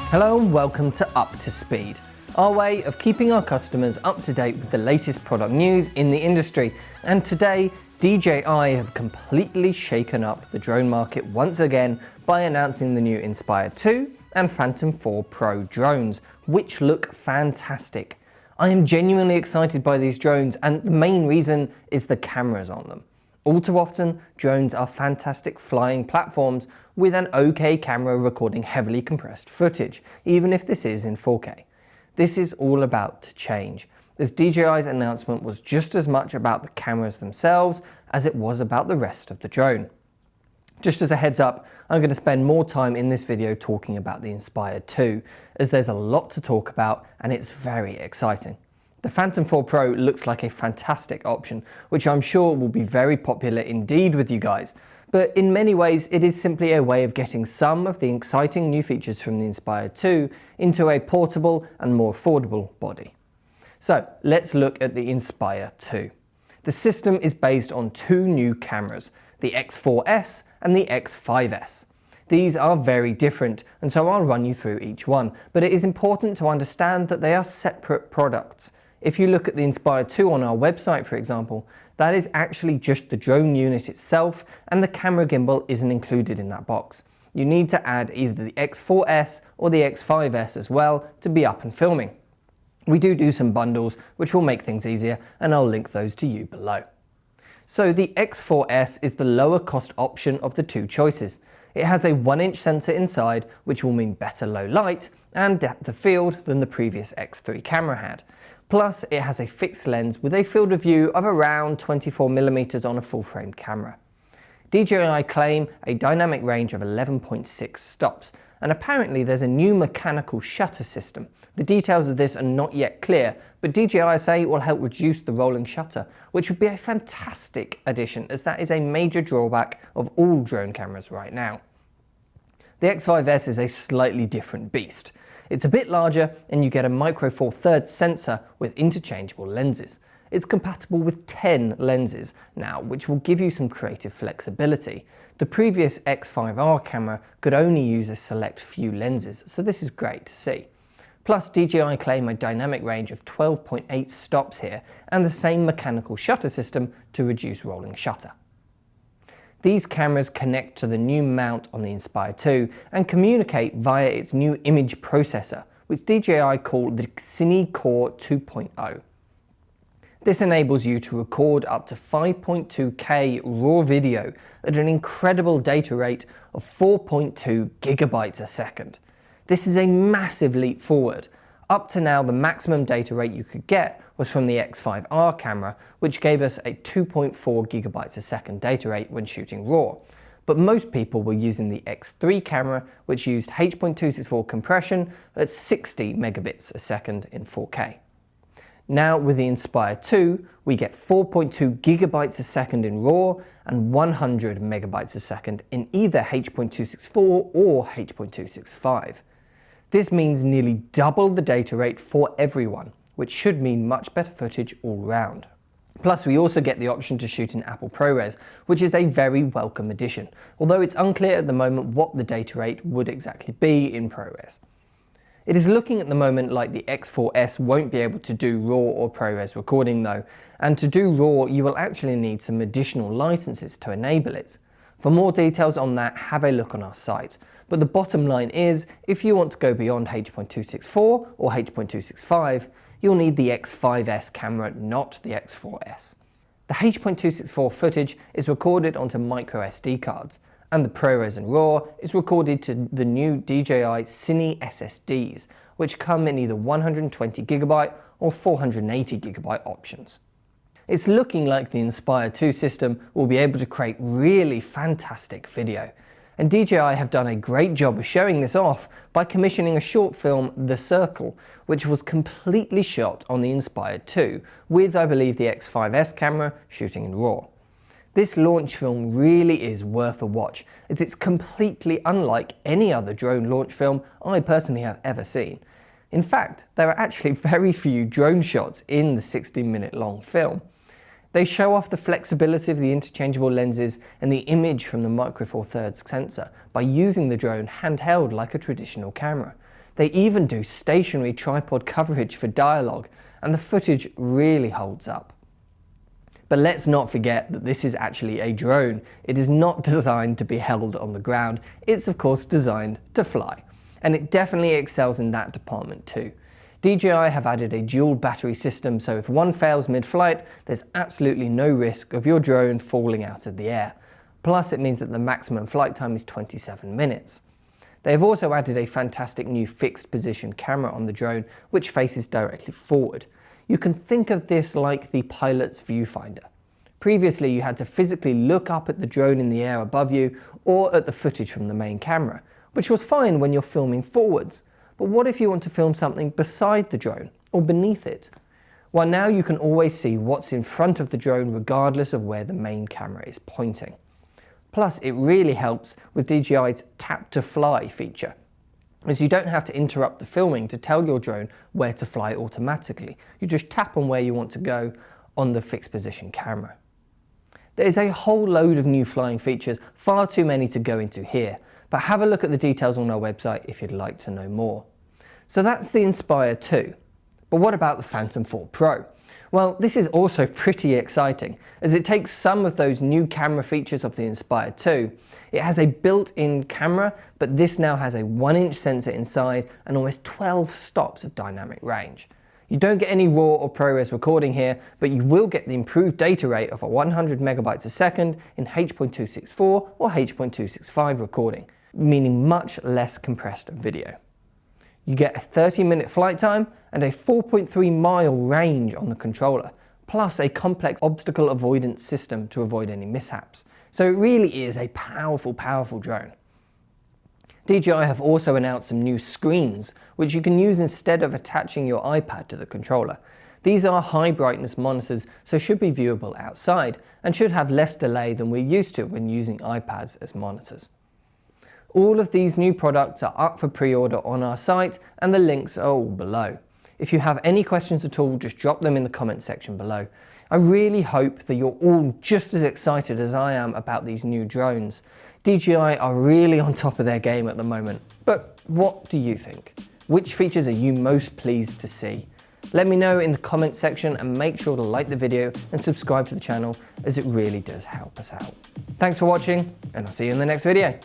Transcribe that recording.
Hello and welcome to Up to Speed, our way of keeping our customers up to date with the latest product news in the industry. And today, DJI have completely shaken up the drone market once again by announcing the new Inspire 2 and Phantom 4 Pro drones, which look fantastic. I am genuinely excited by these drones, and the main reason is the cameras on them. All too often, drones are fantastic flying platforms with an okay camera recording heavily compressed footage, even if this is in 4K. This is all about to change, as DJI's announcement was just as much about the cameras themselves as it was about the rest of the drone. Just as a heads up, I'm going to spend more time in this video talking about the Inspire 2, as there's a lot to talk about and it's very exciting. The Phantom 4 Pro looks like a fantastic option, which I'm sure will be very popular indeed with you guys. But in many ways, it is simply a way of getting some of the exciting new features from the Inspire 2 into a portable and more affordable body. So let's look at the Inspire 2. The system is based on two new cameras, the X4S and the X5S. These are very different, and so I'll run you through each one, but it is important to understand that they are separate products. If you look at the Inspire 2 on our website, for example, that is actually just the drone unit itself, and the camera gimbal isn't included in that box. You need to add either the X4S or the X5S as well to be up and filming. We do some bundles, which will make things easier, and I'll link those to you below. So the X4S is the lower cost option of the two choices. It has a 1-inch sensor inside, which will mean better low light and depth of field than the previous X3 camera had. Plus, it has a fixed lens with a field of view of around 24mm on a full-frame camera. DJI claim a dynamic range of 11.6 stops, and apparently there's a new mechanical shutter system. The details of this are not yet clear, but DJI say it will help reduce the rolling shutter, which would be a fantastic addition, as that is a major drawback of all drone cameras right now. The X5S is a slightly different beast. It's a bit larger, and you get a micro four thirds sensor with interchangeable lenses. It's compatible with 10 lenses now, which will give you some creative flexibility. The previous X5R camera could only use a select few lenses, so this is great to see. Plus, DJI claim a dynamic range of 12.8 stops here, and the same mechanical shutter system to reduce rolling shutter. These cameras connect to the new mount on the Inspire 2 and communicate via its new image processor, which DJI call the Cine Core 2.0. This enables you to record up to 5.2K raw video at an incredible data rate of 4.2 gigabytes a second. This is a massive leap forward. Up to now, the maximum data rate you could get was from the X5R camera, which gave us a 2.4 gigabytes a second data rate when shooting RAW. But most people were using the X3 camera, which used H.264 compression at 60 megabits a second in 4K. Now with the Inspire 2, we get 4.2 gigabytes a second in RAW and 100 megabytes a second in either H.264 or H.265. This means nearly double the data rate for everyone, which should mean much better footage all round. Plus, we also get the option to shoot in Apple ProRes, which is a very welcome addition, although it's unclear at the moment what the data rate would exactly be in ProRes. It is looking at the moment like the X4S won't be able to do RAW or ProRes recording though, and to do RAW you will actually need some additional licenses to enable it. For more details on that, have a look on our site. But the bottom line is, if you want to go beyond H.264 or H.265, you'll need the X5S camera, not the X4S. The H.264 footage is recorded onto micro SD cards, and the ProRes and RAW is recorded to the new DJI Cine SSDs, which come in either 120GB or 480GB options. It's looking like the Inspire 2 system will be able to create really fantastic video. And DJI have done a great job of showing this off by commissioning a short film, The Circle, which was completely shot on the Inspire 2, with I believe the X5S camera shooting in RAW. This launch film really is worth a watch, as it's completely unlike any other drone launch film I personally have ever seen. In fact, there are actually very few drone shots in the 16-minute long film. They show off the flexibility of the interchangeable lenses and the image from the micro four thirds sensor by using the drone handheld like a traditional camera. They even do stationary tripod coverage for dialogue, and the footage really holds up. But let's not forget that this is actually a drone. It is not designed to be held on the ground. It's of course designed to fly. And it definitely excels in that department too. DJI have added a dual battery system, so if one fails mid-flight, there's absolutely no risk of your drone falling out of the air. Plus it means that the maximum flight time is 27 minutes. They have also added a fantastic new fixed position camera on the drone, which faces directly forward. You can think of this like the pilot's viewfinder. Previously, you had to physically look up at the drone in the air above you or at the footage from the main camera, which was fine when you're filming forwards. But what if you want to film something beside the drone or beneath it? Well, now you can always see what's in front of the drone regardless of where the main camera is pointing. Plus, it really helps with DJI's tap to fly feature, as you don't have to interrupt the filming to tell your drone where to fly automatically. You just tap on where you want to go on the fixed position camera. There is a whole load of new flying features, far too many to go into here, but have a look at the details on our website if you'd like to know more. So that's the Inspire 2. But what about the Phantom 4 Pro? Well, this is also pretty exciting, as it takes some of those new camera features of the Inspire 2. It has a built-in camera, but this now has a 1-inch sensor inside and almost 12 stops of dynamic range. You don't get any RAW or ProRes recording here, but you will get the improved data rate of a 100 megabytes a second in H.264 or H.265 recording, meaning much less compressed video. You get a 30-minute flight time and a 4.3-mile range on the controller, plus a complex obstacle avoidance system to avoid any mishaps. So it really is a powerful, powerful drone. DJI have also announced some new screens, which you can use instead of attaching your iPad to the controller. These are high brightness monitors, so should be viewable outside, and should have less delay than we're used to when using iPads as monitors. All of these new products are up for pre-order on our site, and the links are all below. If you have any questions at all, just drop them in the comments section below. I really hope that you're all just as excited as I am about these new drones. DJI are really on top of their game at the moment. But what do you think? Which features are you most pleased to see? Let me know in the comments section, and make sure to like the video and subscribe to the channel, as it really does help us out. Thanks for watching, and I'll see you in the next video.